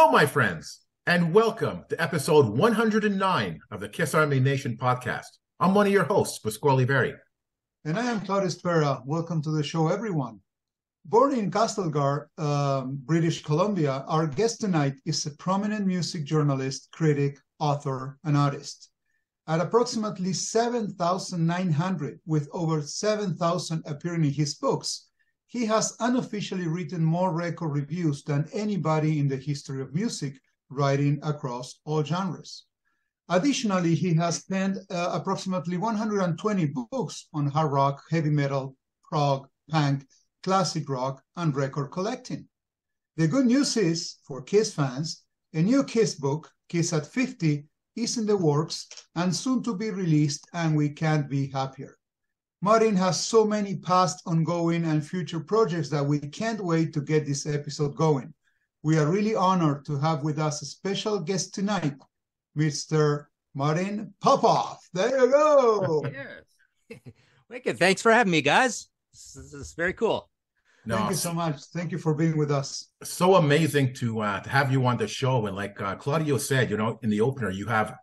Hello, my friends, and welcome to episode 109 of the Kiss Army Nation podcast. I'm one of your hosts, Pasquale Berry. And I am Claudio Spera. Welcome to the show, everyone. Born in Castlegar, British Columbia, our guest tonight is a prominent music journalist, critic, author, and artist. At approximately 7,900, with over 7,000 appearing in his books, he has unofficially written more record reviews than anybody in the history of music, writing across all genres. Additionally, he has penned approximately 120 books on hard rock, heavy metal, prog, punk, classic rock, and record collecting. The good news is, for Kiss fans, a new Kiss book, Kiss at 50, is in the works and soon to be released, and we can't be happier. Martin has so many past, ongoing, and future projects that we can't wait to get this episode going. We are really honored to have with us a special guest tonight, Mr. Martin Popoff. There you go. Yes. Wicked. Thanks for having me, guys. This is very cool. Thank you so much. Thank you for being with us. So amazing to have you on the show. And like Claudio said, in the opener, you have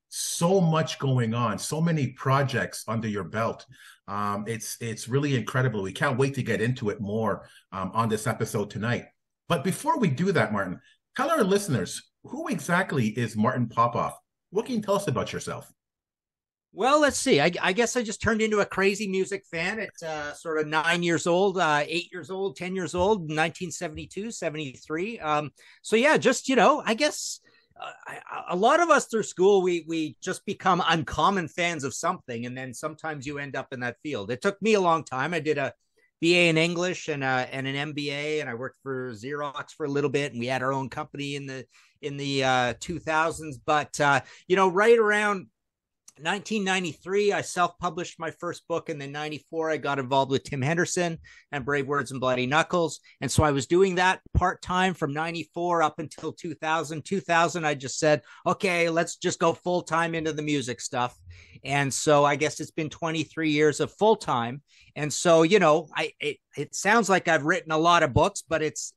so much going on, so many projects under your belt. It's really incredible. We can't wait to get into it more on this episode tonight. But before we do that, Martin, tell our listeners, who exactly is Martin Popoff? What can you tell us about yourself? Well, let's see. I guess I just turned into a crazy music fan at sort of 9 years old, 8 years old, 10 years old, 1972, 73. So yeah, just, I guess a lot of us through school, we just become uncommon fans of something. And then sometimes you end up in that field. It took me a long time. I did a BA in English and an MBA, and I worked for Xerox for a little bit, and we had our own company in the 2000s. But, right around 1993, I self-published my first book, and then 94, I got involved with Tim Henderson and Brave Words and Bloody Knuckles. And so I was doing that part-time from 94 up until 2000. 2000, I just said, okay, let's just go full-time into the music stuff. And so I guess it's been 23 years of full-time. And so, it sounds like I've written a lot of books, but it's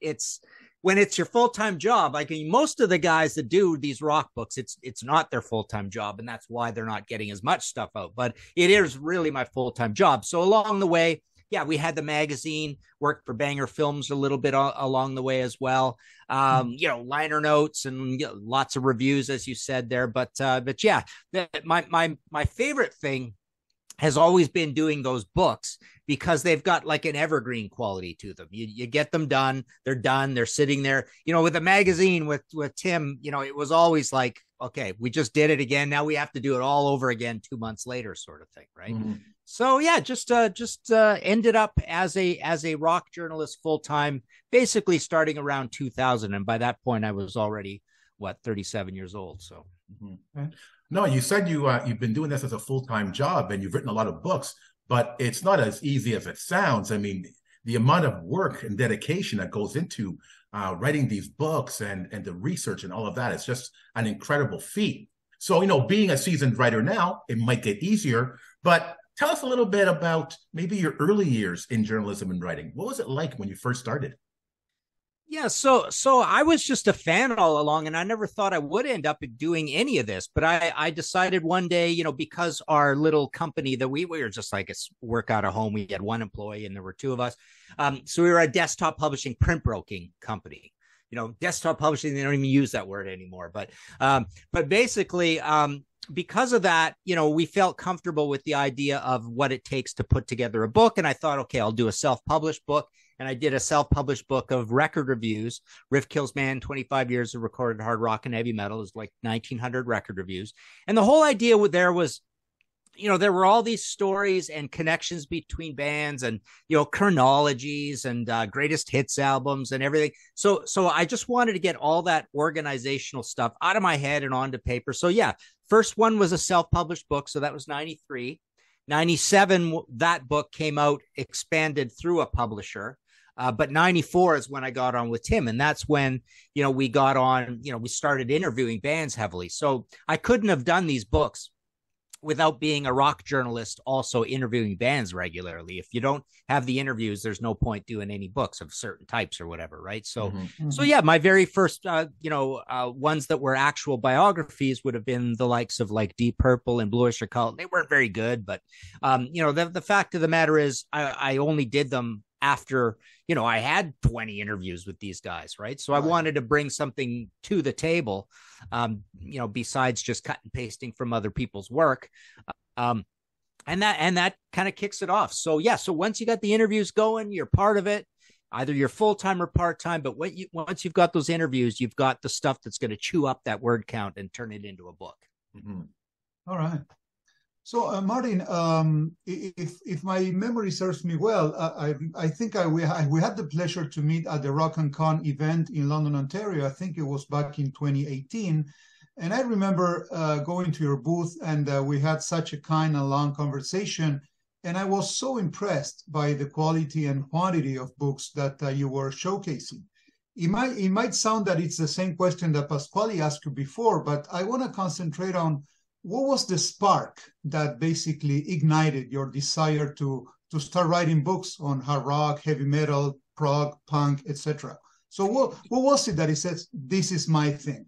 when it's your full-time job, like most of the guys that do these rock books, it's not their full-time job, and that's why they're not getting as much stuff out. But it is really my full-time job. So along the way, yeah, we had the magazine, worked for Banger Films a little bit along the way as well. Liner notes and lots of reviews, as you said there. But yeah, my favorite thing has always been doing those books because they've got like an evergreen quality to them. You get them done, they're sitting there, with a magazine with Tim, it was always like, okay, we just did it again. Now we have to do it all over again 2 months later, sort of thing. Right. Mm-hmm. So yeah, just ended up as a rock journalist full-time, basically starting around 2000. And by that point I was already 37 years old. So. Mm-hmm. Okay. No, you said you've been doing this as a full-time job and you've written a lot of books, but it's not as easy as it sounds. I mean, the amount of work and dedication that goes into writing these books and the research and all of that is just an incredible feat. So, being a seasoned writer now, it might get easier, but tell us a little bit about maybe your early years in journalism and writing. What was it like when you first started? Yeah, so I was just a fan all along, and I never thought I would end up doing any of this. But I decided one day, because our little company that we were just like a work out of home, we had one employee and there were two of us. So we were a desktop publishing print broking company. Desktop publishing, they don't even use that word anymore. But basically, because of that, we felt comfortable with the idea of what it takes to put together a book. And I thought, okay, I'll do a self-published book. And I did a self-published book of record reviews. Riff Kills Man, 25 years of recorded hard rock and heavy metal, is like 1,900 record reviews. And the whole idea there was, there were all these stories and connections between bands and, chronologies and greatest hits albums and everything. So I just wanted to get all that organizational stuff out of my head and onto paper. So yeah, first one was a self-published book. So that was 93. 97, that book came out expanded through a publisher. But 94 is when I got on with Tim. And that's when, we got on, we started interviewing bands heavily. So I couldn't have done these books without being a rock journalist, also interviewing bands regularly. If you don't have the interviews, there's no point doing any books of certain types or whatever, right? So, so yeah, my very first, ones that were actual biographies would have been the likes of like Deep Purple and Bluish Occult. They weren't very good, but the fact of the matter is, I only did them after I had 20 interviews with these guys, right? So I wanted to bring something to the table, besides just cut and pasting from other people's work. And that kind of kicks it off. So yeah, so once you got the interviews going, you're part of it. Either you're full-time or part-time, but once you've got those interviews, you've got the stuff that's going to chew up that word count and turn it into a book. All right. So, Martin, if my memory serves me well, I think we had the pleasure to meet at the Rock and Con event in London, Ontario. I think it was back in 2018. And I remember going to your booth, and we had such a kind and long conversation. And I was so impressed by the quality and quantity of books that you were showcasing. It might sound that it's the same question that Pasquale asked you before, but I want to concentrate on what was the spark that basically ignited your desire to start writing books on hard rock, heavy metal, prog, punk, etc.? So what was it that he says, this is my thing?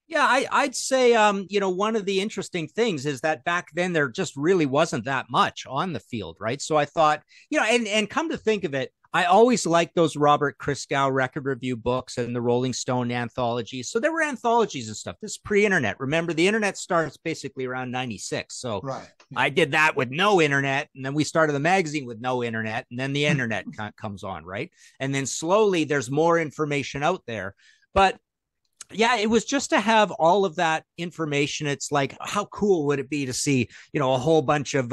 Yeah, I'd say, one of the interesting things is that back then there just really wasn't that much on the field, right? So I thought, and come to think of it, I always liked those Robert Christgau record review books and the Rolling Stone anthologies. So there were anthologies and stuff. This is pre-internet. Remember, the internet starts basically around 96. So I did that with no internet. And then we started the magazine with no internet. And then the internet comes on, right? And then slowly there's more information out there. But yeah, it was just to have all of that information. It's like, how cool would it be to see, a whole bunch of,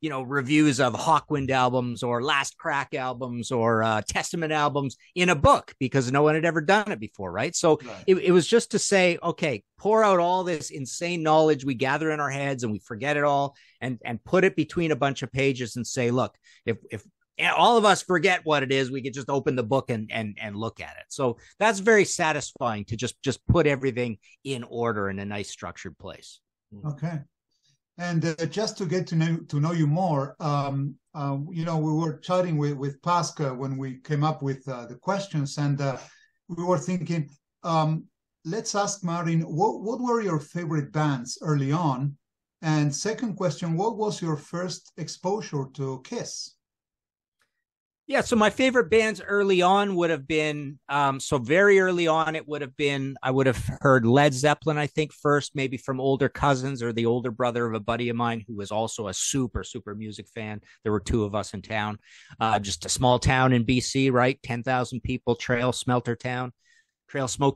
reviews of Hawkwind albums or Last Crack albums or Testament albums in a book, because no one had ever done it before, right? So it was just to say, okay, pour out all this insane knowledge we gather in our heads and we forget it all, and put it between a bunch of pages and say, look, if all of us forget what it is, we could just open the book and look at it. So that's very satisfying to just put everything in order in a nice structured place. Okay. And just to get to know you more, we were chatting with Pasca when we came up with the questions, and we were thinking, let's ask Martin, what were your favorite bands early on? And second question, what was your first exposure to Kiss? Yeah, so my favorite bands early on would have been, very early on, I would have heard Led Zeppelin, I think, first, maybe from older cousins or the older brother of a buddy of mine who was also a super, super music fan. There were two of us in town, just a small town in BC, right? 10,000 people, trail smoke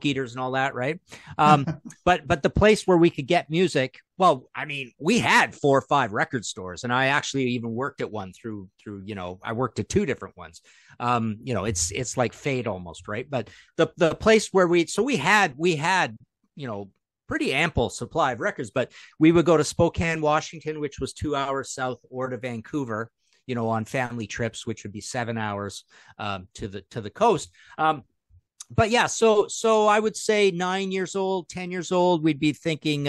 eaters and all that, right? But the place where we could get music, well, I mean, we had 4 or 5 record stores, and I actually even worked at one through I worked at 2 different ones. It's like fate almost, right? But the place where we had pretty ample supply of records, but we would go to Spokane, Washington, which was 2 hours south, or to Vancouver, on family trips, which would be 7 hours to the coast. But yeah, so I would say 9 years old, 10 years old, we'd be thinking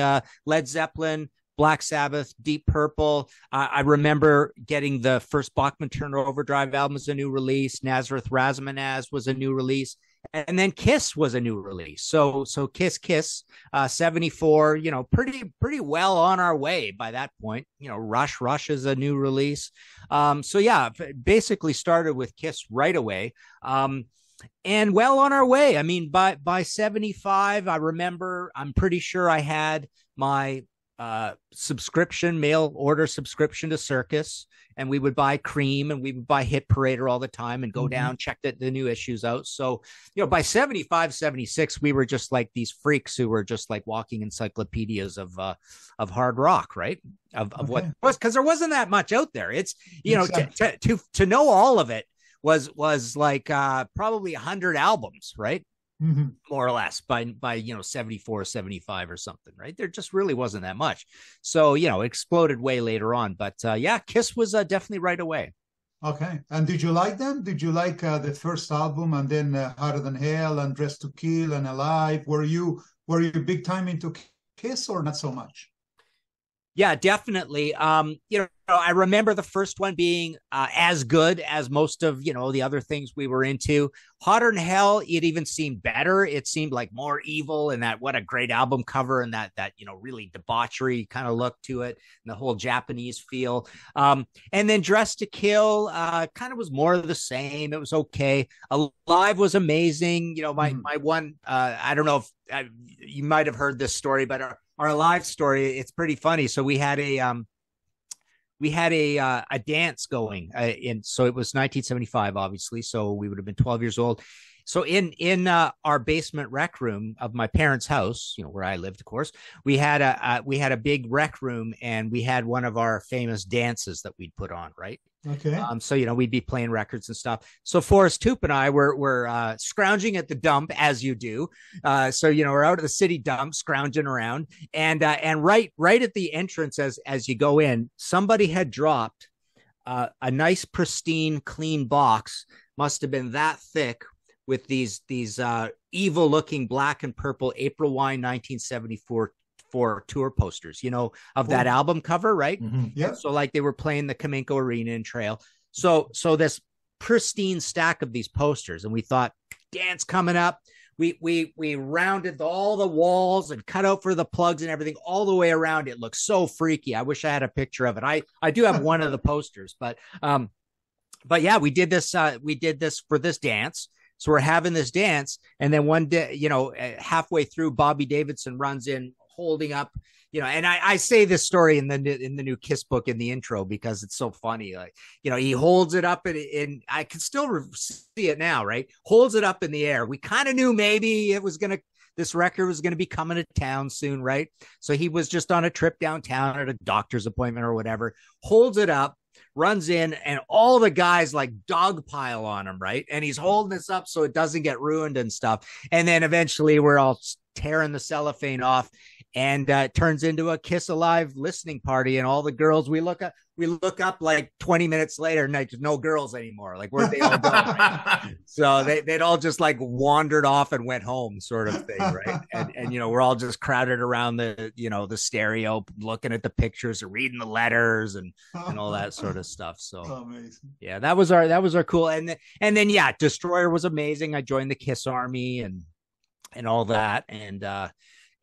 Led Zeppelin, Black Sabbath, Deep Purple. I remember getting the first Bachman Turner Overdrive album as a new release. Nazareth Razamanaz was a new release. And then Kiss was a new release. So Kiss, 74, pretty well on our way by that point. Rush is a new release. So yeah, basically started with Kiss right away. And well on our way. I mean, by 75, I'm pretty sure I had my mail order subscription to Circus, and we would buy Cream and we would buy Hit Parader all the time and go down, check the new issues out. So, by 75, 76, we were just like these freaks who were just like walking encyclopedias of hard rock, right? Of what was, because there wasn't that much out there. It's, exactly. to know all of it was like probably 100 albums, right? More or less by 74, 75 or something, right? There just really wasn't that much. So, it exploded way later on. But yeah, Kiss was definitely right away. Okay. And did you like them? Did you like the first album, and then Harder Than Hell and Dressed to Kill and Alive? Were you big time into Kiss or not so much? Yeah, definitely. I remember the first one being as good as most of, the other things we were into. Hotter Than Hell, it even seemed better. It seemed like more evil, and that what a great album cover, and that really debauchery kind of look to it, and the whole Japanese feel. And then Dressed to Kill kind of was more of the same. It was okay. Alive was amazing. My one, I don't know if you might have heard this story, but our live story, it's pretty funny. So we had a dance going so it was 1975, obviously, so we would have been 12 years old. So in our basement rec room of my parents' house, where I lived, of course, we had a big rec room, and we had one of our famous dances that we'd put on, right? Okay. So we'd be playing records and stuff. So Forrest Toop and I were scrounging at the dump, as you do. So we're out at the city dump, scrounging around, and right at the entrance, as you go in, somebody had dropped a nice, pristine, clean box. Must have been that thick, with these evil-looking black and purple April Wine 1974 tour posters, of that album cover, right? Mm-hmm. Yeah. So like they were playing the Kamenko Arena and Trail. So this pristine stack of these posters, and we thought, dance coming up. We rounded all the walls and cut out for the plugs and everything all the way around. It looks so freaky. I wish I had a picture of it. I do have one of the posters, but yeah, we did this for this dance. So we're having this dance, and then one day, halfway through, Bobby Davidson runs in holding up, and I say this story in the new Kiss book in the intro because it's so funny. Like, he holds it up and I can still see it now, right? Holds it up in the air. We kind of knew maybe this record was going to be coming to town soon, right? So he was just on a trip downtown at a doctor's appointment or whatever, holds it up, runs in, and all the guys like dogpile on him, right? And he's holding this up so it doesn't get ruined and stuff. And then eventually we're all tearing the cellophane off, and it turns into a Kiss Alive listening party, and all the girls, we look up like 20 minutes later, and there's no girls anymore. Like, where'd they all go? Right? So they'd all just like wandered off and went home, sort of thing, right? And we're all just crowded around the stereo, looking at the pictures or reading the letters and all that sort of stuff. So amazing. Yeah, that was our cool. And then yeah, Destroyer was amazing. I joined the Kiss Army and all that, and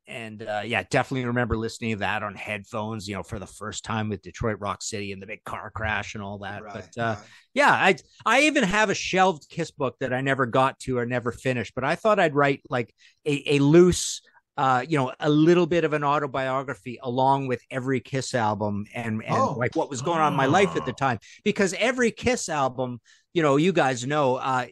yeah, definitely remember listening to that on headphones, for the first time with Detroit Rock City and the big car crash and all that. Right, but right. yeah, I even have a shelved Kiss book that I never got to or never finished, but I thought I'd write like a loose, a little bit of an autobiography along with every Kiss album and like what was going on in my life at the time, because every Kiss album, you guys know,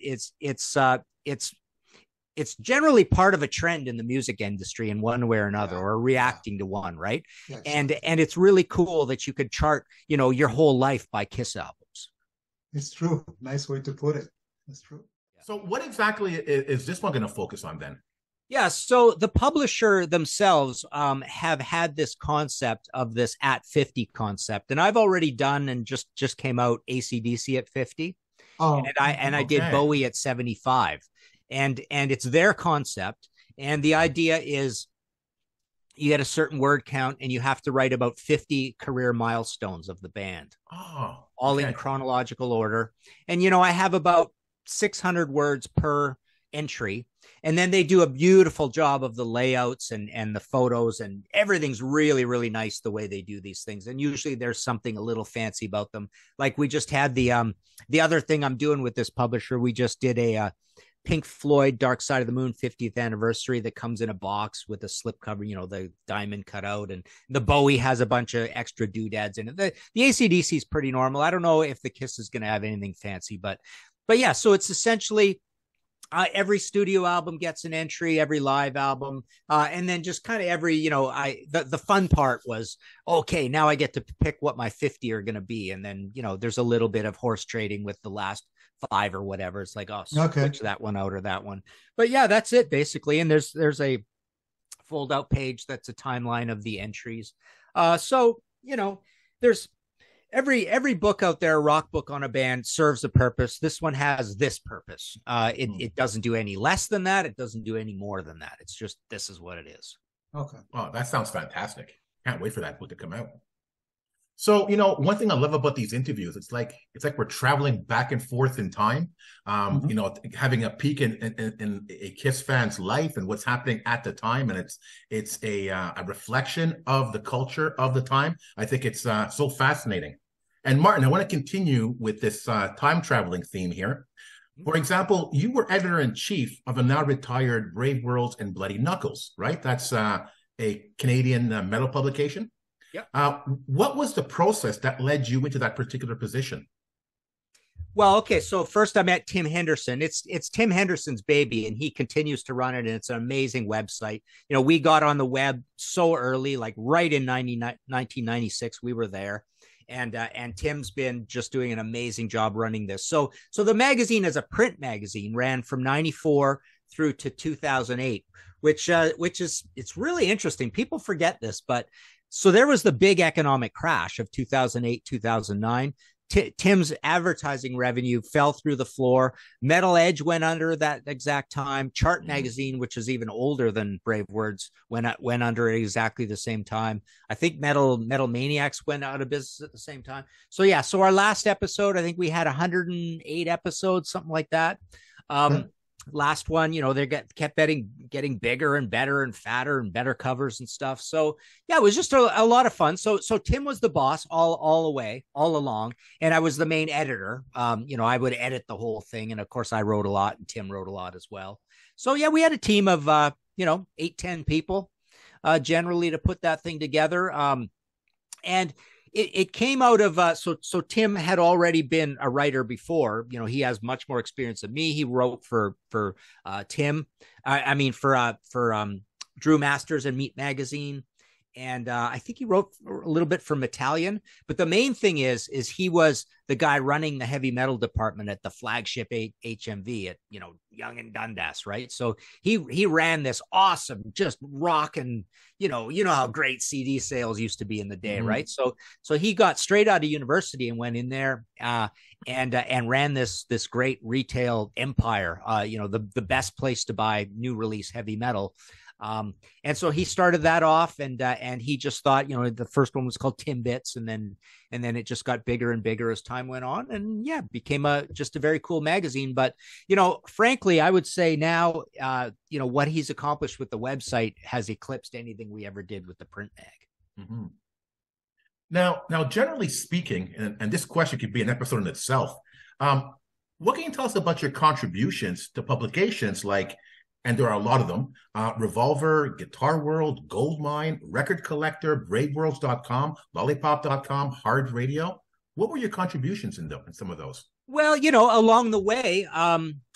it's generally part of a trend in the music industry in one way or another, or reacting to one, right? Yes. And it's really cool that you could chart, your whole life by Kiss albums. It's true. Nice way to put it. That's true. So what exactly is this one going to focus on then? Yeah, so the publisher themselves have had this concept of this at 50 concept, and I've already done and just came out AC/DC at 50, and I did Bowie at 75. And it's their concept. And the idea is you get a certain word count and you have to write about 50 career milestones of the band, all in chronological order. And, I have about 600 words per entry. And then they do a beautiful job of the layouts and the photos, and everything's really, really nice the way they do these things. And usually there's something a little fancy about them. Like we just had the other thing I'm doing with this publisher, we just did a Pink Floyd Dark Side of the Moon 50th anniversary that comes in a box with a slipcover, the diamond cut out, and the Bowie has a bunch of extra doodads in it. The AC/DC is pretty normal. I don't know if the Kiss is going to have anything fancy, but yeah, so it's essentially every studio album gets an entry, every live album, and then just kind of every, the fun part was, okay, now I get to pick what my 50 are going to be, and then there's a little bit of horse trading with the last 5 or whatever. It's like, switch that one out or that one. But yeah, that's it basically. And there's a fold out page that's a timeline of the entries. So there's every book out there, rock book on a band, serves a purpose. This one has this purpose. It doesn't do any less than that. It doesn't do any more than that. It's just, this is what it is. Okay. Oh, that sounds fantastic. Can't wait for that book to come out. So, one thing I love about these interviews, it's like we're traveling back and forth in time. Having a peek in a Kiss fan's life and what's happening at the time, and it's a reflection of the culture of the time. I think it's so fascinating. And Martin, I want to continue with this time traveling theme here. For example, you were editor in chief of the now retired Brave Worlds and Bloody Knuckles, right? That's a Canadian metal publication. Yeah. What was the process that led you into that particular position? Well, okay. So first I met Tim Henderson. It's Tim Henderson's baby, and he continues to run it. And it's an amazing website. We got on the web so early, like right in 1996, we were there. And Tim's been just doing an amazing job running this. So the magazine as a print magazine ran from 94 through to 2008, which is, it's really interesting. People forget this, but so there was the big economic crash of 2008, 2009. Tim's advertising revenue fell through the floor. Metal Edge went under that exact time. Chart Magazine, which is even older than Brave Words, went under at exactly the same time. I think Metal Maniacs went out of business at the same time. So yeah, so our last episode, I think we had 108 episodes, something like that. Last one, they kept getting bigger and better and fatter and better covers and stuff. So yeah, it was just a lot of fun. So Tim was the boss all along, and I was the main editor. I would edit the whole thing, and of course I wrote a lot, and Tim wrote a lot as well. So yeah, we had a team of 8-10 people generally to put that thing together. And it came out of so Tim had already been a writer before. He has much more experience than me. He wrote for Tim. For Drew Masters and Meat Magazine. And I think he wrote a little bit for Metallion. But the main thing is he was the guy running the heavy metal department at the flagship HMV at, Young and Dundas, right? So he ran this awesome, just rocking, how great CD sales used to be in the day, right? So he got straight out of university and went in there and ran this great retail empire, the best place to buy new release heavy metal. And so he started that off, and he just thought, the first one was called Timbits, and then it just got bigger and bigger as time went on, and yeah, became just a very cool magazine. But frankly, I would say now, what he's accomplished with the website has eclipsed anything we ever did with the print mag. Mm-hmm. Now, generally speaking, and this question could be an episode in itself. What can you tell us about your contributions to publications like? And there are a lot of them, Revolver, Guitar World, Goldmine, Record Collector, BraveWorlds.com, Lollipop.com, Hard Radio. What were your contributions in some of those? Well, along the way,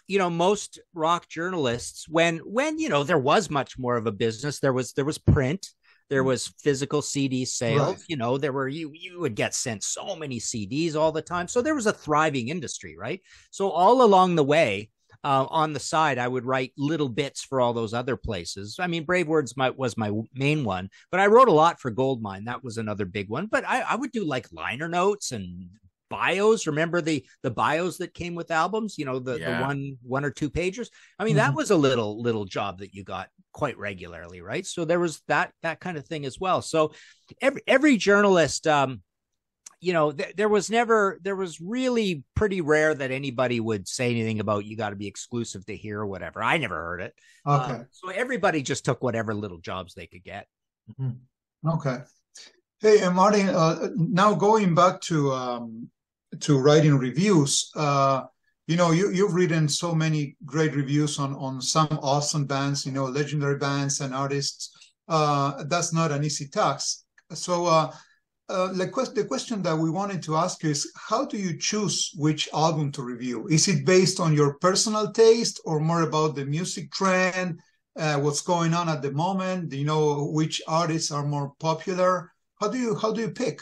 most rock journalists, when there was much more of a business, there was print, there was physical CD sales, right. There were, you would get sent so many CDs all the time. So there was a thriving industry, right? So all along the way, on the side, I would write little bits for all those other places. I mean, Brave Words was my main one, but I wrote a lot for Goldmine. That was another big one. But I would do like liner notes and bios. Remember the bios that came with albums? The one or two pagers. I mean, that was a little job that you got quite regularly, right? So there was that kind of thing as well. So every journalist. There was really pretty rare that anybody would say anything about you got to be exclusive to here or whatever. I never heard it. Okay. So everybody just took whatever little jobs they could get. Mm-hmm. Okay. Hey, and Martin, now going back to writing reviews, you've written so many great reviews on some awesome bands, legendary bands and artists. That's not an easy task. So, the question that we wanted to ask you is, how do you choose which album to review? Is it based on your personal taste or more about the music trend, what's going on at the moment? Do you know which artists are more popular? How do you pick?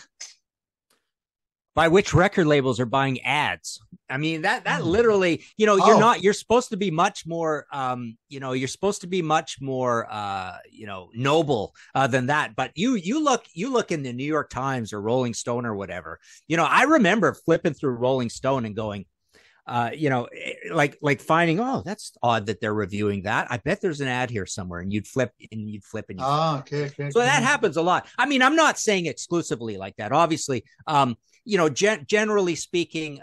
By which record labels are buying ads. I mean, that literally, you're supposed to be much more, noble than that. But you look in the New York Times or Rolling Stone or whatever. I remember flipping through Rolling Stone and going, like finding, oh, that's odd that they're reviewing that. I bet there's an ad here somewhere, and you'd flip and you'd flip and Okay. so that happens a lot. I mean, I'm not saying exclusively like that, obviously. Generally speaking,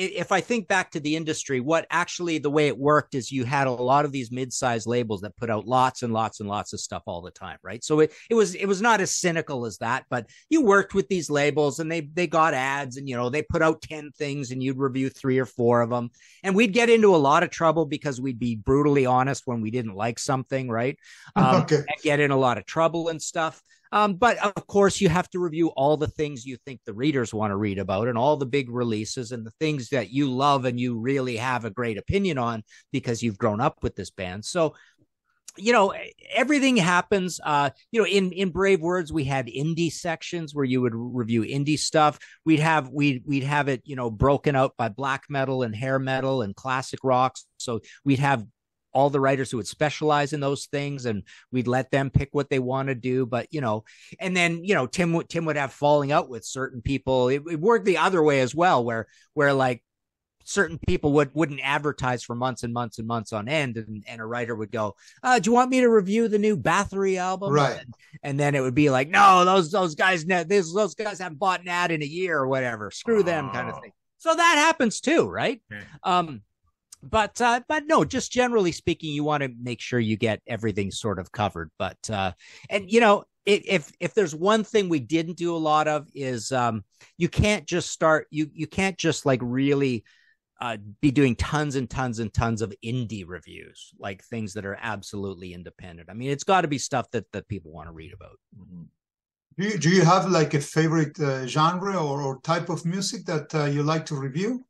if I think back to the industry, what actually the way it worked is you had a lot of these mid-sized labels that put out lots and lots and lots of stuff all the time, right? So it was not as cynical as that, but you worked with these labels and they got ads and they put out 10 things and you'd review 3 or 4 of them. And we'd get into a lot of trouble because we'd be brutally honest when we didn't like something, right? And get in a lot of trouble and stuff. But of course, you have to review all the things you think the readers want to read about and all the big releases and the things that you love and you really have a great opinion on because you've grown up with this band. So, everything happens. In Brave Words, we had indie sections where you would review indie stuff. We'd have it, broken out by black metal and hair metal and classic rock. So we'd have all the writers who would specialize in those things and we'd let them pick what they want to do. But, and then, Tim would have falling out with certain people. It worked the other way as well, where like certain people wouldn't advertise for months and months and months on end. And a writer would go, do you want me to review the new Bathory album? Right. And then it would be like, no, those guys haven't bought an ad in a year or whatever. Screw them kind of thing. So that happens too. Right. Okay. But no, just generally speaking, you want to make sure you get everything sort of covered. But if there's one thing we didn't do a lot of is you can't just start you can't just like really be doing tons and tons and tons of indie reviews, like things that are absolutely independent. I mean, it's got to be stuff that people want to read about. Mm-hmm. Do you have like a favorite genre or type of music that you like to review?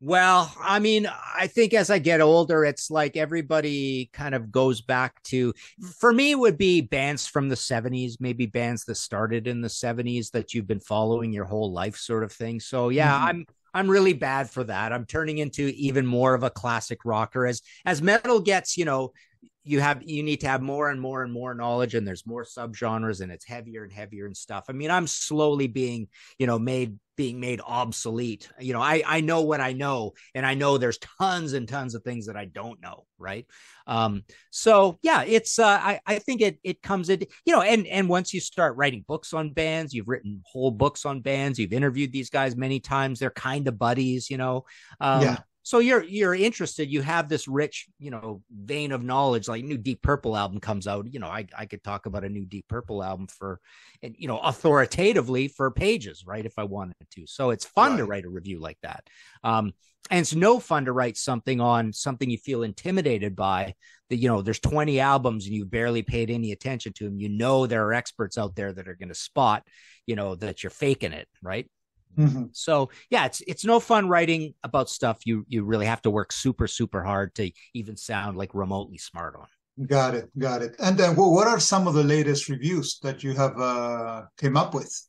Well, I mean, I think as I get older, it's like everybody kind of goes back to, for me, it would be bands from the 70s, maybe bands that started in the 70s that you've been following your whole life sort of thing. So yeah, mm-hmm. I'm really bad for that. I'm turning into even more of a classic rocker as metal gets, you need to have more and more and more knowledge, and there's more subgenres and it's heavier and heavier and stuff. I mean, I'm slowly being made obsolete. I know what I know, and I know there's tons and tons of things that I don't know. Right. So yeah, it's, I think it comes in, and once you start writing books on bands, you've written whole books on bands, you've interviewed these guys many times, they're kind of buddies, yeah. So you're interested, you have this rich, vein of knowledge, like new Deep Purple album comes out, I could talk about a new Deep Purple album authoritatively for pages, right? If I wanted to. So it's fun to write a review like that. And it's no fun to write something on something you feel intimidated by, that, there's 20 albums and you barely paid any attention to them. There are experts out there that are going to spot, that you're faking it. Right. Mm-hmm. So yeah, it's no fun writing about stuff you really have to work super, super hard to even sound like remotely smart on. Got it. And then what are some of the latest reviews that you have came up with?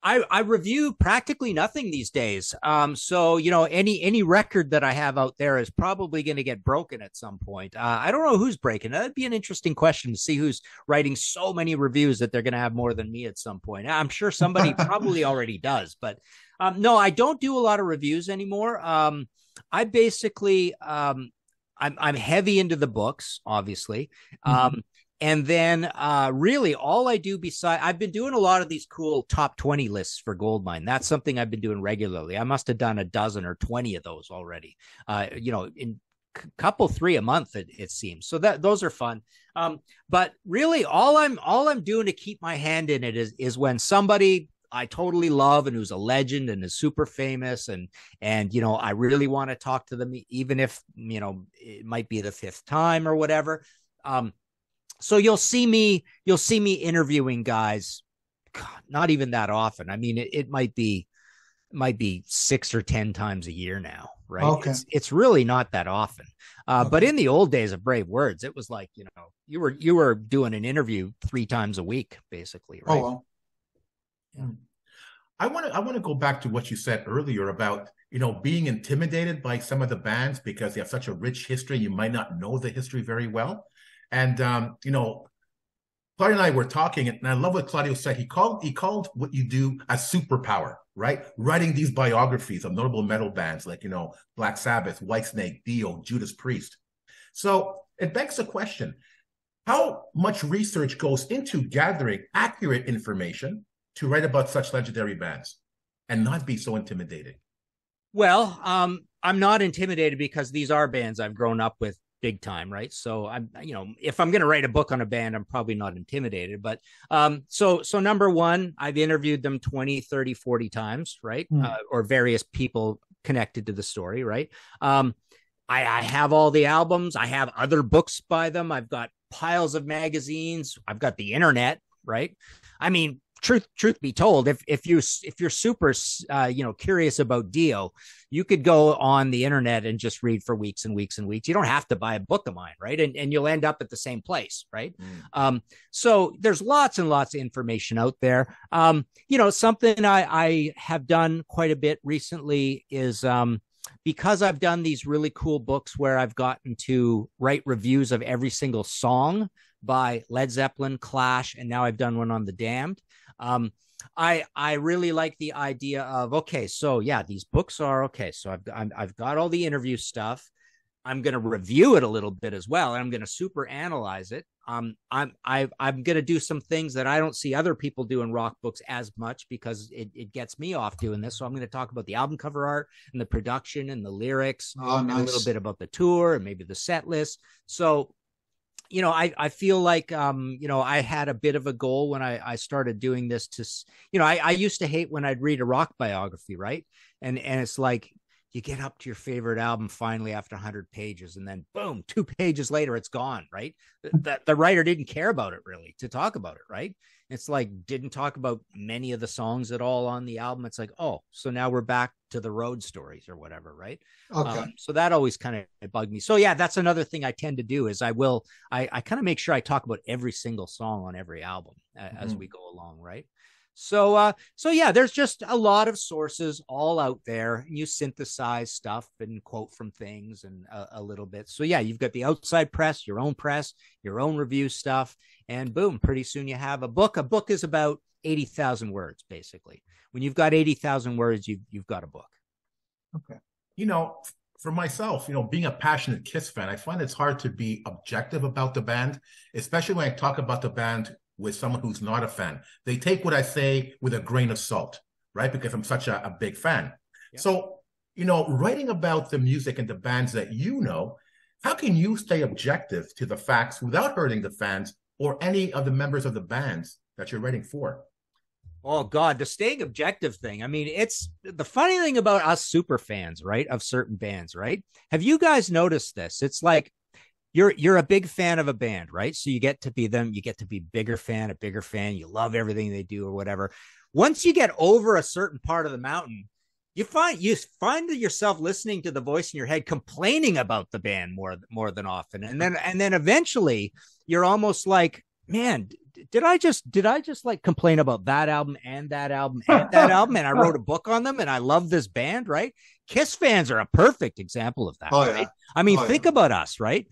I review practically nothing these days. So, any record that I have out there is probably going to get broken at some point. I don't know who's breaking it. That'd be an interesting question to see who's writing so many reviews that they're going to have more than me at some point. I'm sure somebody probably already does, but no, I don't do a lot of reviews anymore. I basically, I'm heavy into the books, obviously. Mm-hmm. And then really all I do I've been doing a lot of these cool top 20 lists for Goldmine. That's something I've been doing regularly. I must have done a dozen or 20 of those already, in couple 3 a month, it seems. So those are fun. But really all I'm doing to keep my hand in it is when somebody I totally love and who's a legend and is super famous and I really want to talk to them, even if, it might be the 5th time or whatever. So you'll see me interviewing guys, not even that often. I mean, it might be 6 or 10 times a year now, right? Okay. It's really not that often. Okay. But in the old days of Brave Words, it was like, you were doing an interview 3 times a week, basically, right? Oh, well. Yeah. I want to go back to what you said earlier about, being intimidated by some of the bands because they have such a rich history. You might not know the history very well. And, Claudio and I were talking, and I love what Claudio said. He called what you do a superpower, right? Writing these biographies of notable metal bands like, Black Sabbath, Whitesnake, Dio, Judas Priest. So it begs the question, how much research goes into gathering accurate information to write about such legendary bands and not be so intimidated? Well, I'm not intimidated because these are bands I've grown up with big time, right? So if I'm going to write a book on a band, I'm probably not intimidated. But so number one, I've interviewed them 20, 30, 40 times, right? Or various people connected to the story, right? I have all the albums. I have other books by them. I've got piles of magazines. I've got the internet, right? I mean, truth be told, if you're super curious about Dio, you could go on the internet and just read for weeks and weeks and weeks. You don't have to buy a book of mine, right? And you'll end up at the same place, right? So there's lots and lots of information out there. Something I have done quite a bit recently is because I've done these really cool books where I've gotten to write reviews of every single song by Led Zeppelin, Clash, and now I've done one on The Damned. I really like the idea of, okay, so yeah, these books are okay. So I've got all the interview stuff. I'm going to review it a little bit as well. And I'm going to super analyze it. I'm going to do some things that I don't see other people do in rock books as much because it gets me off doing this. So I'm going to talk about the album cover art and the production and the lyrics, and a little bit about the tour and maybe the set list. So, I feel like, I had a bit of a goal when I started doing this I used to hate when I'd read a rock biography, right? And it's like, you get up to your favorite album finally after 100 pages and then boom, 2 pages later, it's gone, right? The writer didn't care about it really to talk about it, right? It's like, didn't talk about many of the songs at all on the album. It's like, oh, so now we're back to the road stories or whatever, right? Okay. So that always kind of bugged me. So yeah, that's another thing I tend to do is I kind of make sure I talk about every single song on every album as we go along, right? So yeah, there's just a lot of sources all out there. You synthesize stuff and quote from things and a little bit. So yeah, you've got the outside press, your own review stuff, and boom, pretty soon you have a book. A book is about 80,000 words, basically. When you've got 80,000 words, you've got a book. Okay. For myself, being a passionate Kiss fan, I find it's hard to be objective about the band, especially when I talk about the band with someone who's not a fan. They take what I say with a grain of salt, right? Because I'm such a big fan. Yeah. So, writing about the music and the bands that how can you stay objective to the facts without hurting the fans or any of the members of the bands that you're writing for? Oh God, the staying objective thing. I mean, it's the funny thing about us super fans, right? Of certain bands, right? Have you guys noticed this? It's like, you're a big fan of a band, right? So you get to be them, you get to be a bigger fan, you love everything they do or whatever. Once you get over a certain part of the mountain, you find yourself listening to the voice in your head complaining about the band more than often. And then eventually you're almost like, man, did I just like complain about that album and that album and that album, and I wrote a book on them and I love this band, right? Kiss fans are a perfect example of that, right? Yeah. I mean, think about us, right?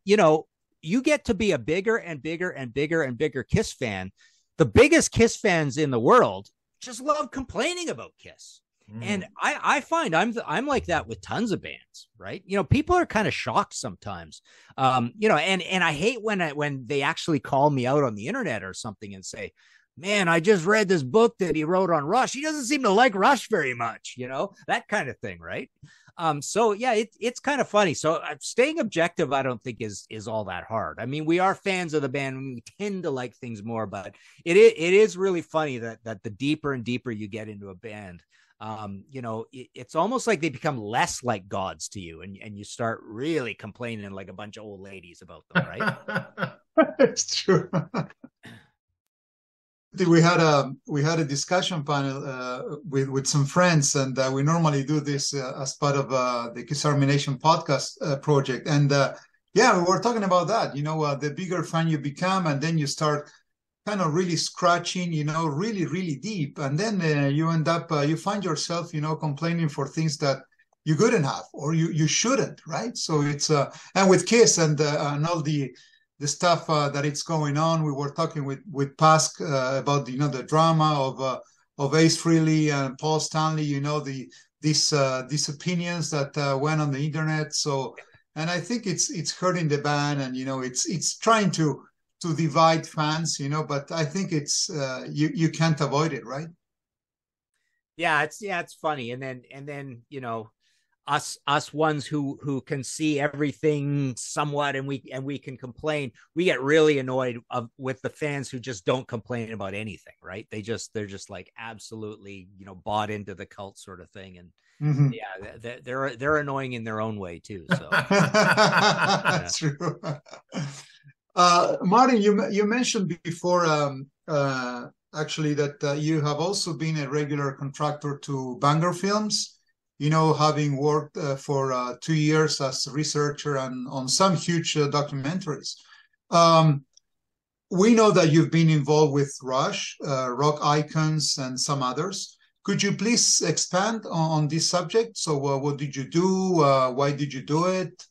You get to be a bigger and bigger and bigger and bigger Kiss fan. The biggest Kiss fans in the world just love complaining about Kiss. And I find I'm like that with tons of bands, right? People are kind of shocked sometimes, and I hate when they actually call me out on the internet or something and say, man, I just read this book that he wrote on Rush. He doesn't seem to like Rush very much, that kind of thing, right? So yeah, it's kind of funny. So staying objective, I don't think is all that hard. I mean, we are fans of the band and we tend to like things more, but it is really funny that the deeper and deeper you get into a band, it's almost like they become less like gods to you, and you start really complaining like a bunch of old ladies about them, right? It's true. We had a discussion panel with some friends, and we normally do this as part of the Kiss Army Nation podcast project. And we were talking about that. The bigger fan you become, and then you start kind of really scratching, really, really deep. And then you end up, you find yourself, complaining for things that you couldn't have or you shouldn't, right? So it's, and with Kiss and all the stuff that it's going on, we were talking with Pask about, the drama Ace Frehley and Paul Stanley, these opinions that went on the internet. So, and I think it's hurting the band, and it's trying to divide fans, but I think it's you can't avoid it, right? Yeah, it's funny. And then us ones who can see everything somewhat, and we can complain, we get really annoyed with the fans who just don't complain about anything, right? They're just like absolutely bought into the cult sort of thing. And yeah, they're annoying in their own way too, so that's true. Martin, you mentioned before actually that you have also been a regular contractor to Bangor Films, having worked for 2 years as a researcher and on some huge documentaries. We know that you've been involved with Rush, Rock Icons, and some others. Could you please expand on this subject? So what did you do? Why did you do it?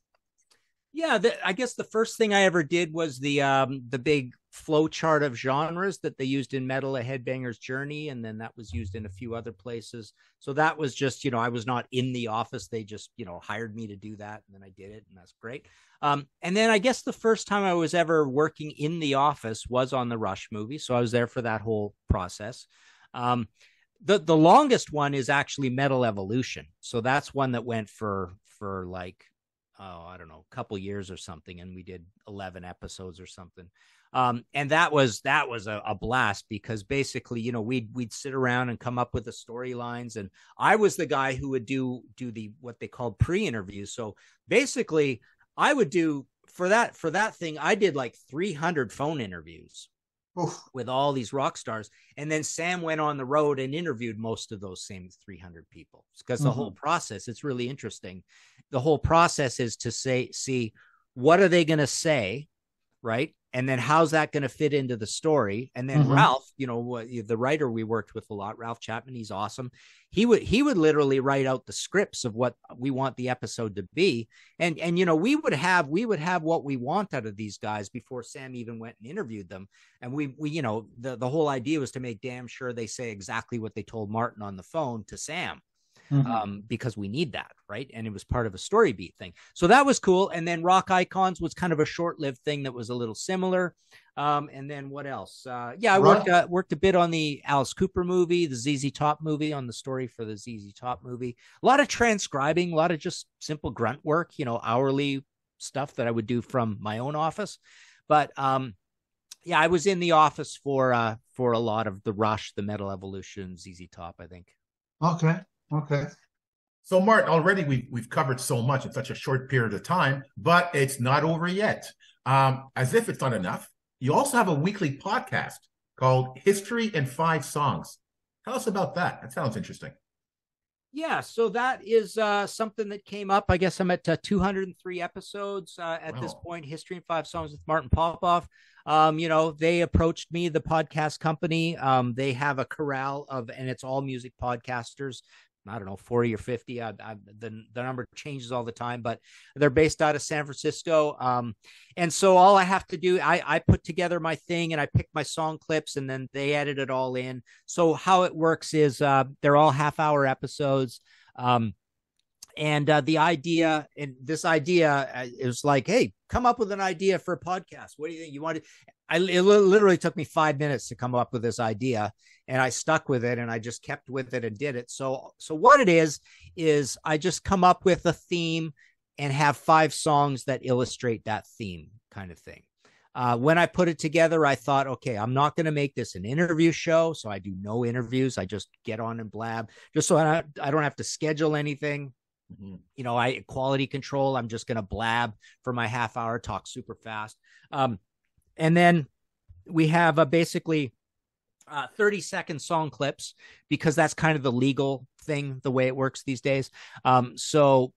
Yeah, I guess the first thing I ever did was the big flow chart of genres that they used in Metal: A Headbanger's Journey, and then that was used in a few other places. So that was just, I was not in the office. They just, hired me to do that, and then I did it, and that's great. And then I guess the first time I was ever working in the office was on the Rush movie, so I was there for that whole process. The longest one is actually Metal Evolution. So that's one that went for like, I don't know, a couple years or something, and we did 11 episodes or something. And that was a blast, because basically, we'd sit around and come up with the storylines, and I was the guy who would do the what they called pre-interviews. So basically, I would do for that thing, I did like 300 phone interviews. Oof. With all these rock stars. And then Sam went on the road and interviewed most of those same 300 people, because the whole process, it's really interesting. The whole process is to see what are they going to say, right? And then how's that going to fit into the story? And then Ralph, the writer we worked with a lot, Ralph Chapman, he's awesome. He would literally write out the scripts of what we want the episode to be. And we would have what we want out of these guys before Sam even went and interviewed them. And we the whole idea was to make damn sure they say exactly what they told Martin on the phone to Sam. Because we need that, right? And it was part of a story beat thing. So that was cool. And then Rock Icons was kind of a short-lived thing that was a little similar. And then what else? I worked a bit on the Alice Cooper movie, the ZZ Top movie, on the story for the ZZ Top movie. A lot of transcribing, a lot of just simple grunt work, hourly stuff that I would do from my own office. But I was in the office for a lot of the Rush, the Metal Evolution, ZZ Top, I think. Okay. So, Martin, already we've covered so much in such a short period of time, but it's not over yet. As if it's not enough, you also have a weekly podcast called History in 5 Songs. Tell us about that. That sounds interesting. Yeah, so that is something that came up. I guess I'm at 203 episodes at this point. History in 5 Songs with Martin Popoff. They approached me, the podcast company. They have a corral and it's all music podcasters. I don't know, 40 or 50. The number changes all the time, but they're based out of San Francisco. And so all I have to do, I put together my thing and I pick my song clips and then they edit it all in. So how it works is they're all half-hour episodes. And the idea, and this idea is like, hey, come up with an idea for a podcast. What do you think you want to? It literally took me 5 minutes to come up with this idea, and I stuck with it, and I just kept with it and did it. So what it is I just come up with a theme and have 5 songs that illustrate that theme, kind of thing. When I put it together, I thought, okay, I'm not going to make this an interview show, so I do no interviews. I just get on and blab, just so I don't have to schedule anything. I quality control. I'm just going to blab for my half-hour, talk super fast. And then we have basically 30-second song clips, because that's kind of the legal thing, the way it works these days. So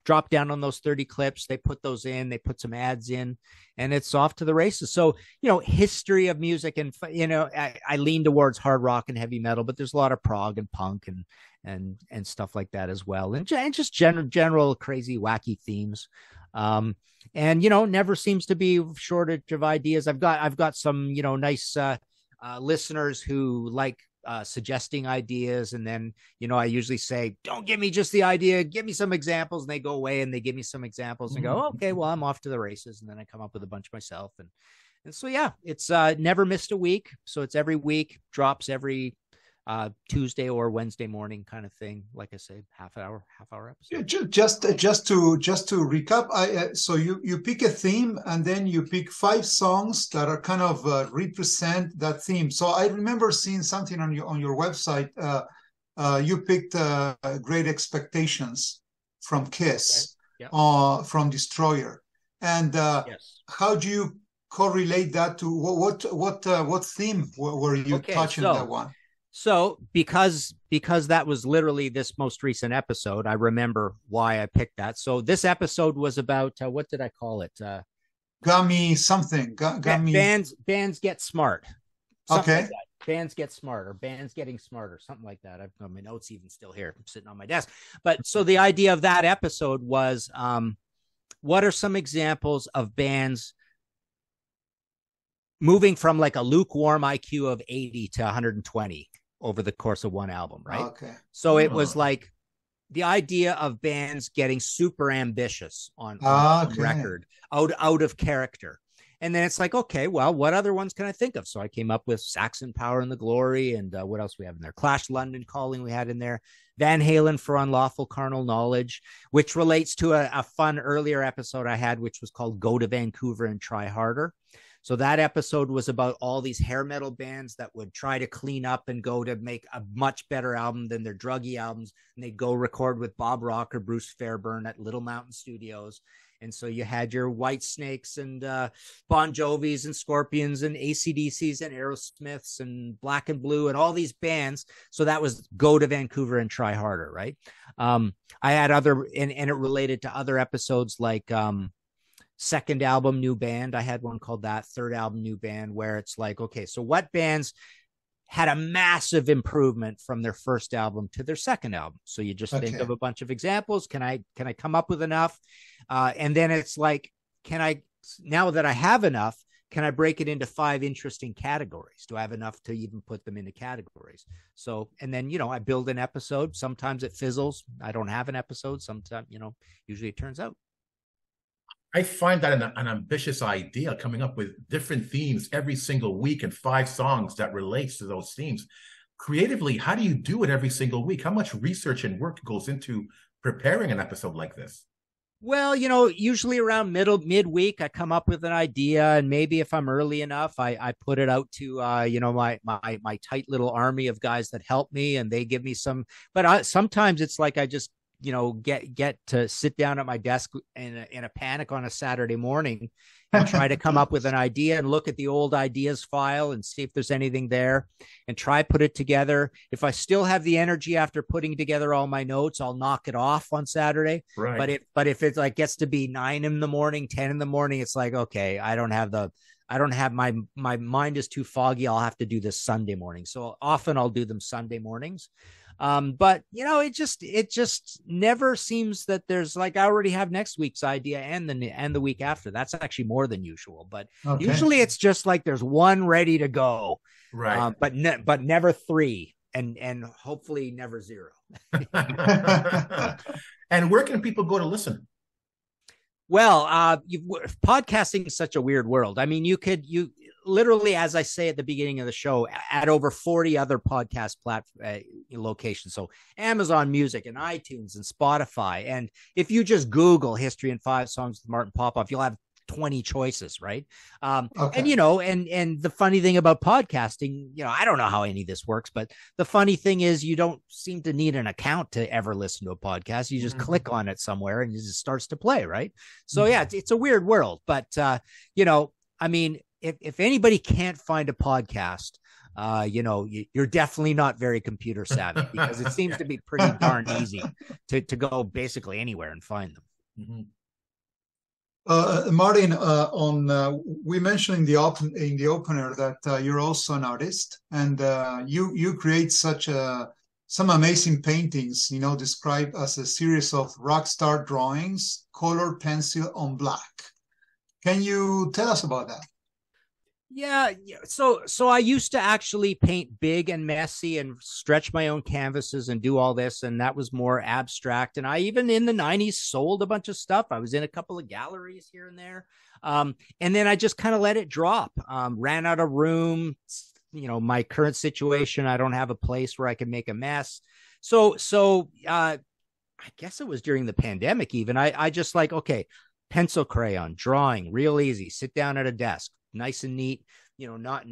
drop down on those 30 clips. They put those in, they put some ads in, and it's off to the races. So, history of music, and, I lean towards hard rock and heavy metal, but there's a lot of prog and punk and stuff like that as well. And just general crazy, wacky themes. And never seems to be shortage of ideas. I've got some, nice listeners who like suggesting ideas. And then, I usually say, don't give me just the idea, give me some examples. And they go away and they give me some examples and go, okay, well, I'm off to the races. And then I come up with a bunch myself. And so, yeah, it's never missed a week. So it's every week, drops every Tuesday or Wednesday morning kind of thing. Like I say, half hour episode. Yeah, just to recap, so you pick a theme and then you pick 5 songs that are kind of represent that theme. So I remember seeing something on your website. You picked Great Expectations from Kiss, okay. Yep. From Destroyer, and yes. How do you correlate that to what theme were you touching that one? So because that was literally this most recent episode, I remember why I picked that. So this episode was about what did I call it? Gummy something. Gummy. Bands get smart. Something okay. Like that. Bands get smarter. Bands getting smarter. Something like that. I've got my notes even still here. I'm sitting on my desk. But so the idea of that episode was, what are some examples of bands moving from like a lukewarm IQ of 80 to 120 over the course of one album, right? Okay. So it was like the idea of bands getting super ambitious on record, out of character. And then it's like, okay, well, what other ones can I think of? So I came up with Saxon Power and the Glory, and what else we have in there? Clash London Calling we had in there. Van Halen for Unlawful Carnal Knowledge, which relates to a fun earlier episode I had, which was called Go to Vancouver and Try Harder. So that episode was about all these hair metal bands that would try to clean up and go to make a much better album than their druggy albums. And they'd go record with Bob Rock or Bruce Fairbairn at Little Mountain Studios. And so you had your White Snakes and Bon Jovis and Scorpions and AC/DCs and Aerosmiths and Black and Blue and all these bands. So that was Go to Vancouver and Try Harder, right? I had other, and it related to other episodes like second album, new band. I had one called that. Third album, new band, where it's like, okay, so what bands had a massive improvement from their first album to their second album? So you just think of a bunch of examples. Can I come up with enough? And then it's like, now that I have enough, can I break it into 5 interesting categories? Do I have enough to even put them into categories? So, and then, I build an episode. Sometimes it fizzles. I don't have an episode. Sometimes, usually it turns out. I find that an ambitious idea, coming up with different themes every single week and 5 songs that relates to those themes. Creatively, how do you do it every single week? How much research and work goes into preparing an episode like this? Well, usually around midweek, I come up with an idea, and maybe if I'm early enough, I put it out to my tight little army of guys that help me, and they give me some. But sometimes it's like I just get to sit down at my desk in a panic on a Saturday morning and try to come up with an idea and look at the old ideas file and see if there's anything there and try put it together. If I still have the energy after putting together all my notes, I'll knock it off on Saturday. Right. But if it like gets to be 9 in the morning, 10 in the morning, it's like, okay, I don't have my mind is too foggy. I'll have to do this Sunday morning. So often I'll do them Sunday mornings. But it just never seems that there's like, I already have next week's idea and the week after. That's actually more than usual, but usually it's just like there's one ready to go, right? But never 3, and hopefully never 0. And where can people go to listen? Well, podcasting is such a weird world. I mean, you literally, as I say at the beginning of the show, at over 40 other podcast locations. So Amazon Music and iTunes and Spotify. And if you just Google History in 5 Songs with Martin Popoff, you'll have 20 choices, right? And the funny thing about podcasting, I don't know how any of this works, but the funny thing is you don't seem to need an account to ever listen to a podcast. You just click on it somewhere and it just starts to play, right? So yeah, it's a weird world, but I mean, if anybody can't find a podcast, you're definitely not very computer savvy, because it seems to be pretty darn easy to go basically anywhere and find them. Mm-hmm. Martin, we mentioned in the opener that you're also an artist, and you create some amazing paintings, described as a series of rock star drawings, colored pencil on black. Can you tell us about that? Yeah. So I used to actually paint big and messy and stretch my own canvases and do all this, and that was more abstract. And I even in the '90s sold a bunch of stuff. I was in a couple of galleries here and there, and then I just kind of let it drop. Ran out of room. My current situation, I don't have a place where I can make a mess. So I guess it was during the pandemic. Even I just like, okay, pencil crayon drawing, real easy. Sit down at a desk, nice and neat, not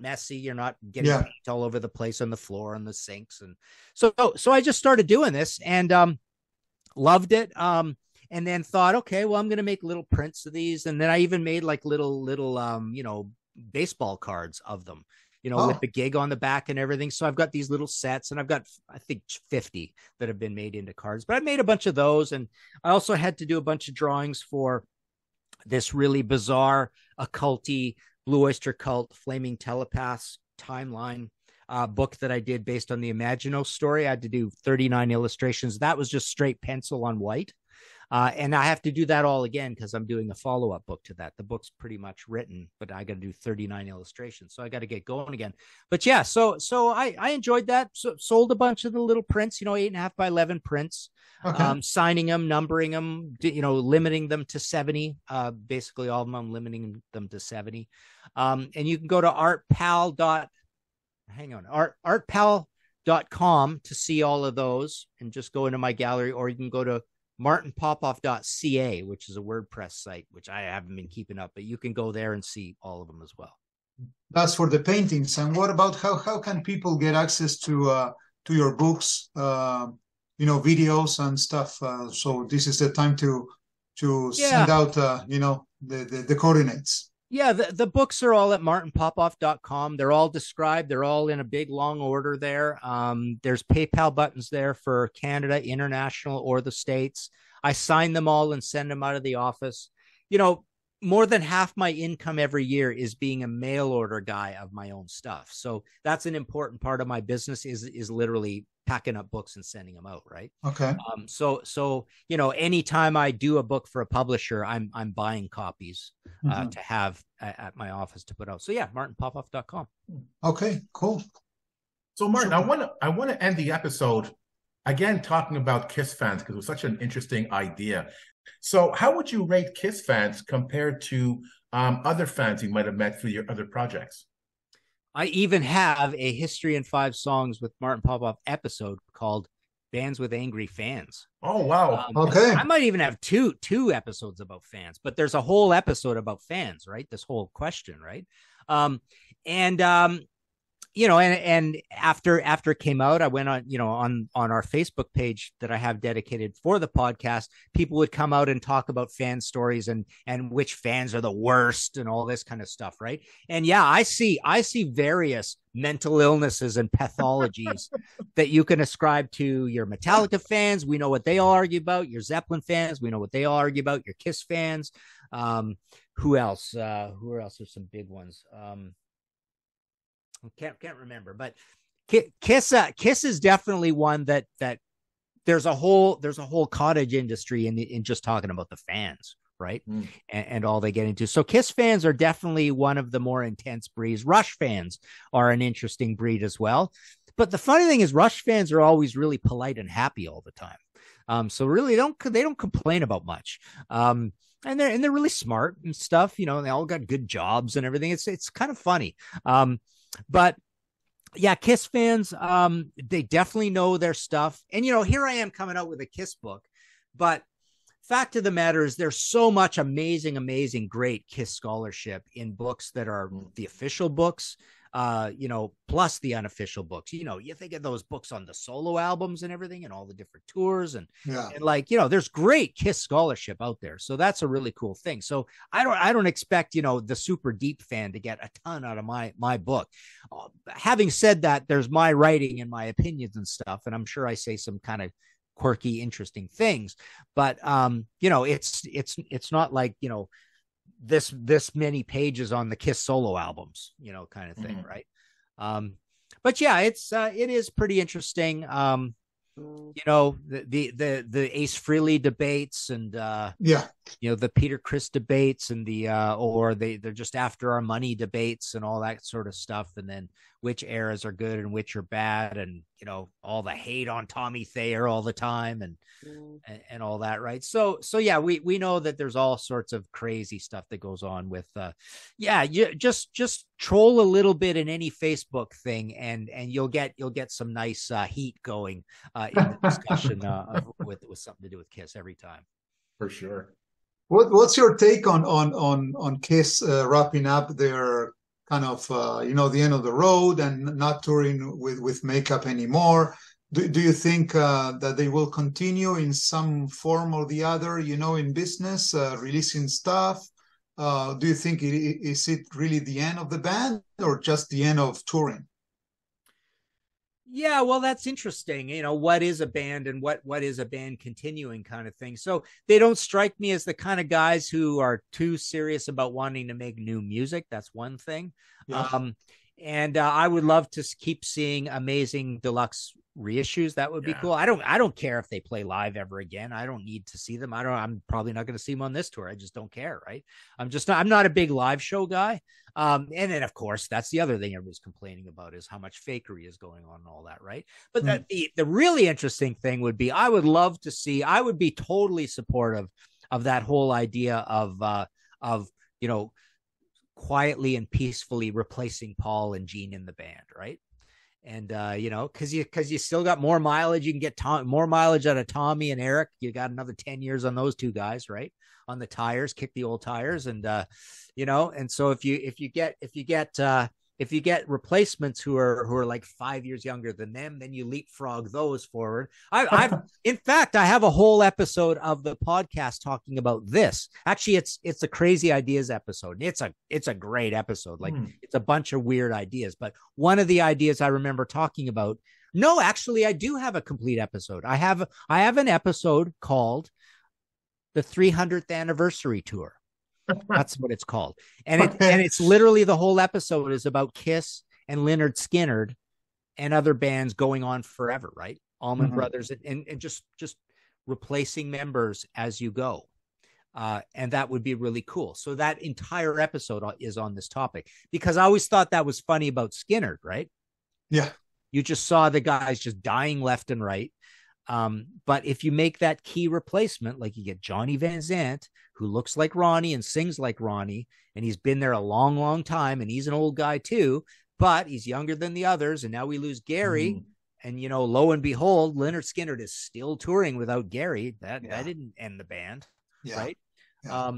messy. You're not getting paint all over the place on the floor and the sinks. And so I just started doing this and loved it. And then thought, okay, well, I'm going to make little prints of these. And then I even made like little baseball cards of them, with the gig on the back and everything. So I've got these little sets, and I've got, I think, 50 that have been made into cards, but I made a bunch of those. And I also had to do a bunch of drawings for this really bizarre occulty Blue Oyster Cult Flaming Telepaths timeline book that I did based on the Imagino story. I had to do 39 illustrations. That was just straight pencil on white. And I have to do that all again because I'm doing a follow-up book to that. The book's pretty much written, but I got to do 39 illustrations. So I got to get going again. But yeah, so I enjoyed that. So, sold a bunch of the little prints, 8.5 by 11 prints, signing them, numbering them, limiting them to 70. Basically all of them, I'm limiting them to 70. And you can go to artpal.com to see all of those and just go into my gallery, or you can go to martinpopoff.ca, which is a WordPress site, which I haven't been keeping up, but you can go there and see all of them as well. That's for the paintings. And what about how can people get access to your books, videos and stuff? So this is the time to send out, the coordinates. Yeah, the books are all at martinpopoff.com. They're all described. They're all in a big, long order there. There's PayPal buttons there for Canada, international, or the States. I sign them all and send them out of the office. More than half my income every year is being a mail order guy of my own stuff. So that's an important part of my business is literally packing up books and sending them out. Right. Okay. So anytime I do a book for a publisher, I'm buying copies to have at my office to put out. So yeah, martinpopoff.com. Okay, cool. So Martin, I want to end the episode again talking about Kiss fans because it was such an interesting idea. So how would you rate Kiss fans compared to other fans you might have met through your other projects? I even have a History in 5 Songs with Martin Popoff episode called Bands with Angry Fans. Oh, wow. Okay. I might even have two episodes about fans, but there's a whole episode about fans, right? This whole question, right? And after it came out, I went on our Facebook page that I have dedicated for the podcast. People would come out and talk about fan stories and which fans are the worst and all this kind of stuff, right? And yeah, I see various mental illnesses and pathologies that you can ascribe to your Metallica fans. We know what they all argue about. Your Zeppelin fans, we know what they all argue about. Your Kiss fans, who else? Who else are some big ones? Can't remember, but Kiss is definitely one that there's a whole cottage industry in just talking about the fans, right? And all they get into. So Kiss fans are definitely one of the more intense breeds. Rush fans are an interesting breed as well. But the funny thing is Rush fans are always really polite and happy all the time. So really they don't complain about much. And they're really smart and stuff, they all got good jobs and everything. It's kind of funny. But yeah, Kiss fans, they definitely know their stuff. And, here I am coming out with a Kiss book, but fact of the matter is there's so much amazing, great Kiss scholarship in books that are the official books, plus the unofficial books. You think of those books on the solo albums and everything and all the different tours and there's great Kiss scholarship out there. So that's a really cool thing. So I don't expect, the super deep fan to get a ton out of my book. Having said that, there's my writing and my opinions and stuff. And I'm sure I say some kind of quirky, interesting things, but it's not like, this many pages on the Kiss solo albums, kind of thing. Right. But yeah, it is pretty interesting. The Ace Frehley debates and the Peter Criss debates and they're just after our money debates and all that sort of stuff. And then which eras are good and which are bad. And, all the hate on Tommy Thayer all the time and all that. Right. So yeah, we know that there's all sorts of crazy stuff that goes on with, you just troll a little bit in any Facebook thing and you'll get some nice heat going in the discussion with something to do with Kiss every time. For sure. What's your take on Kiss wrapping up their kind of the end of the road and not touring with makeup anymore? Do you think that they will continue in some form or the other, in business, releasing stuff? Do you think is it really the end of the band or just the end of touring? Yeah, well, that's interesting. What is a band and what is a band continuing kind of thing. So they don't strike me as the kind of guys who are too serious about wanting to make new music. That's one thing. Yeah. And I would love to keep seeing Amazing Deluxe reissues. That would be cool. I don't care if they play live ever again. I don't need to see them. I'm probably not going to see them on this tour. I just don't care. Right. I'm not a big live show guy. And then of course, that's the other thing everybody's complaining about is how much fakery is going on and all that. Right. But the really interesting thing would be, I would be totally supportive of that whole idea of quietly and peacefully replacing Paul and Gene in the band. Right. And, because you still got more mileage. You can get more mileage out of Tommy and Eric. You got another 10 years on those two guys, right? On the tires, kick the old tires. And, and so if you get replacements who are like 5 years younger than them, then you leapfrog those forward. In fact, I have a whole episode of the podcast talking about this. Actually, it's a crazy ideas episode. It's a great episode. Like it's a bunch of weird ideas, but one of the ideas I remember talking about, no, actually I do have a complete episode. I have an episode called the 300th anniversary tour. That's what it's called. And it's literally the whole episode is about Kiss and Lynyrd Skynyrd and other bands going on forever, right? Allman Brothers and just replacing members as you go. And that would be really cool. So that entire episode is on this topic because I always thought that was funny about Skynyrd, right? Yeah. You just saw the guys just dying left and right. But if you make that key replacement, like you get Johnny Van Zant, who looks like Ronnie and sings like Ronnie, and he's been there a long, long time, and he's an old guy too, but he's younger than the others, and now we lose Gary, and lo and behold, Lynyrd Skynyrd is still touring without Gary. That didn't end the band, right? Yeah.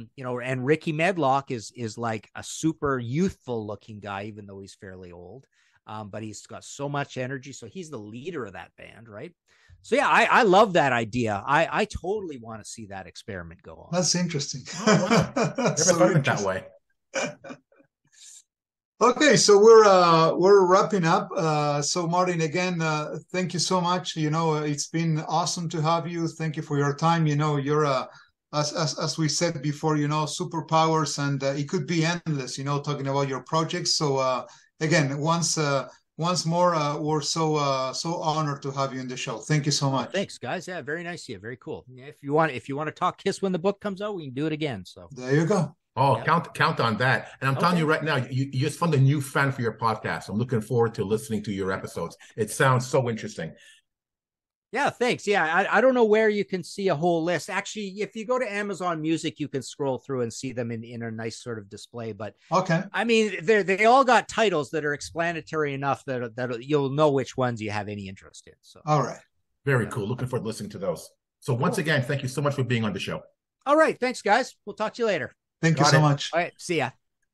And Ricky Medlock is like a super youthful looking guy, even though he's fairly old. But he's got so much energy, so he's the leader of that band, right? So yeah, I love that idea. I totally want to see that experiment go on. That's interesting. Oh, wow. Never thought of it that way. Okay, so we're wrapping up. So Martin, again, thank you so much. It's been awesome to have you. Thank you for your time. You're as we said before, superpowers, and it could be endless. Talking about your projects. So again, once more, we're so honored to have you in the show. Thank you so much. Thanks, guys. Yeah, very nice of you. Very cool. Yeah, if you want to talk Kiss when the book comes out, we can do it again. So there you go. Oh, yeah. Count on that. And I'm telling you right now, you just found a new fan for your podcast. I'm looking forward to listening to your episodes. It sounds so interesting. Yeah, thanks. Yeah, I don't know where you can see a whole list. Actually, if you go to Amazon Music, you can scroll through and see them in a nice sort of display. But I mean, they all got titles that are explanatory enough that you'll know which ones you have any interest in. So, all right, very cool. Looking forward to listening to those. So once again, thank you so much for being on the show. All right, thanks, guys. We'll talk to you later. Thank you so much. All right, see ya.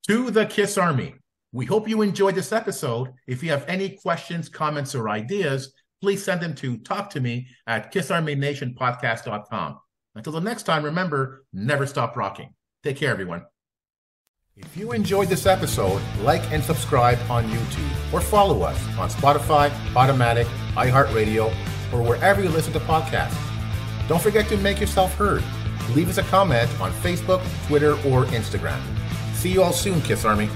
To the Kiss Army, we hope you enjoyed this episode. If you have any questions, comments, or ideas, please send them to talktome@kissarmynationpodcast.com. Until the next time, remember, never stop rocking. Take care, everyone. If you enjoyed this episode, like and subscribe on YouTube or follow us on Spotify, Automatic, iHeartRadio, or wherever you listen to podcasts. Don't forget to make yourself heard. Leave us a comment on Facebook, Twitter, or Instagram. See you all soon, Kiss Army.